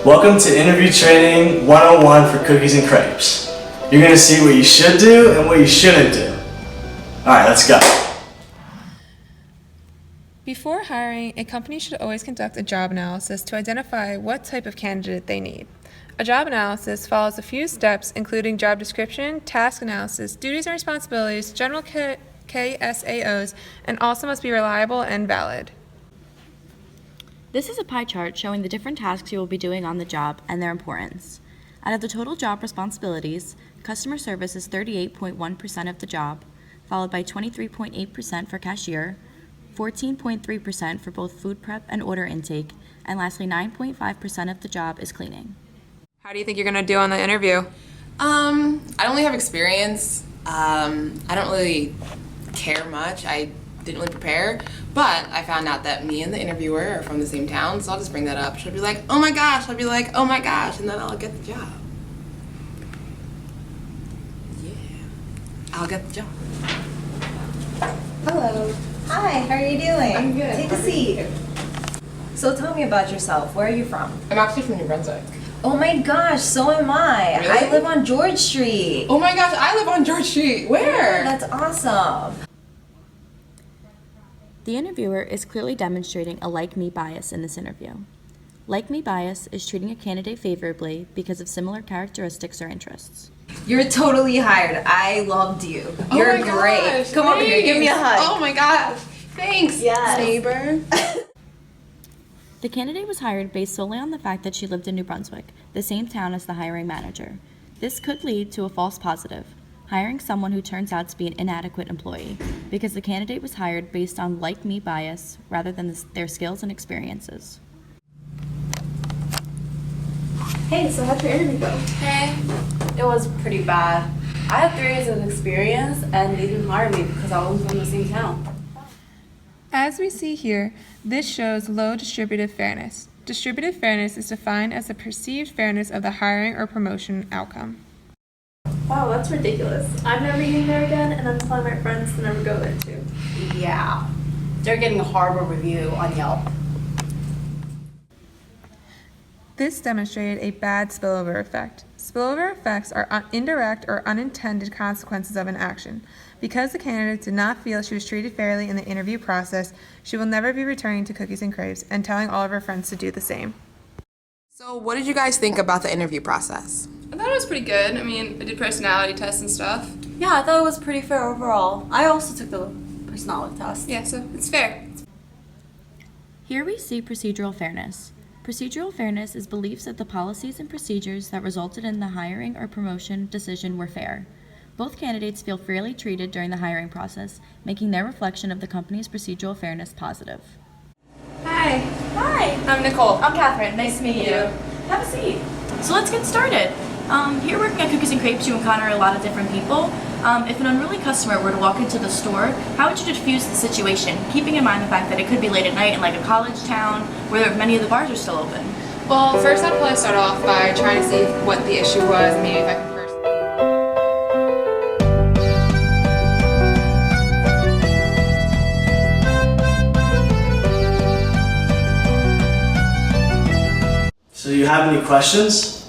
Welcome to Interview Training 101 for Cookies and Crepes. You're going to see what you should do and what you shouldn't do. Alright, let's go. Before hiring, a company should always conduct a job analysis to identify what type of candidate they need. A job analysis follows a few steps, including job description, task analysis, duties and responsibilities, general KSAOs, and also must be reliable and valid. This is a pie chart showing the different tasks you will be doing on the job and their importance. Out of the total job responsibilities, customer service is 38.1% of the job, followed by 23.8% for cashier, 14.3% for both food prep and order intake, and lastly 9.5% of the job is cleaning. How do you think you're going to do on the interview? I don't really have experience. I don't really care much. I didn't really prepare, but I found out that me and the interviewer are from the same town, so I'll just bring that up. She'll be like, oh my gosh, I'll be like, oh my gosh, and then I'll get the job. Yeah, I'll get the job. Hello. Hi, how are you doing? I'm good. Take a seat. So tell me about yourself. Where are you from? I'm actually from New Brunswick. Oh my gosh, so am I. Really? I live on George Street. Oh my gosh, I live on George Street. Where? That's awesome. The interviewer is clearly demonstrating a like-me bias in this interview. Like-me bias is treating a candidate favorably because of similar characteristics or interests. You're totally hired. I loved you. You're Oh my great. gosh, Come over here, give me a hug. Oh my gosh, thanks, Yes. neighbor. The candidate was hired based solely on the fact that she lived in New Brunswick, the same town as the hiring manager. This could lead to a false positive, hiring someone who turns out to be an inadequate employee, because the candidate was hired based on like-me bias rather than their skills and experiences. Hey, so how'd your interview go? Hey, it was pretty bad. I had 3 years of experience and they didn't hire me because I wasn't from the same town. As we see here, this shows low distributive fairness. Distributive fairness is defined as the perceived fairness of the hiring or promotion outcome. Wow, that's ridiculous. I'm never eating there again, and I'm telling my friends to never go there too. Yeah, they're getting a horrible review on Yelp. This demonstrated a bad spillover effect. Spillover effects are indirect or unintended consequences of an action. Because the candidate did not feel she was treated fairly in the interview process, she will never be returning to Cookies and Crepes and telling all of her friends to do the same. So what did you guys think about the interview process? I thought it was pretty good. I mean, I did personality tests and stuff. Yeah, I thought it was pretty fair overall. I also took the personality test. Yeah, so it's fair. Here we see procedural fairness. Procedural fairness is beliefs that the policies and procedures that resulted in the hiring or promotion decision were fair. Both candidates feel fairly treated during the hiring process, making their reflection of the company's procedural fairness positive. Hi, Hi, I'm Nicole. I'm Catherine. Nice to meet you. Have a seat. So let's get started. Here working at Cookies and Crepes, you encounter a lot of different people. If an unruly customer were to walk into the store, how would you diffuse the situation, keeping in mind the fact that it could be late at night in like a college town where many of the bars are still open? Well, first I'd probably start off by trying to see what the issue was, and maybe if I could first. So do you have any questions?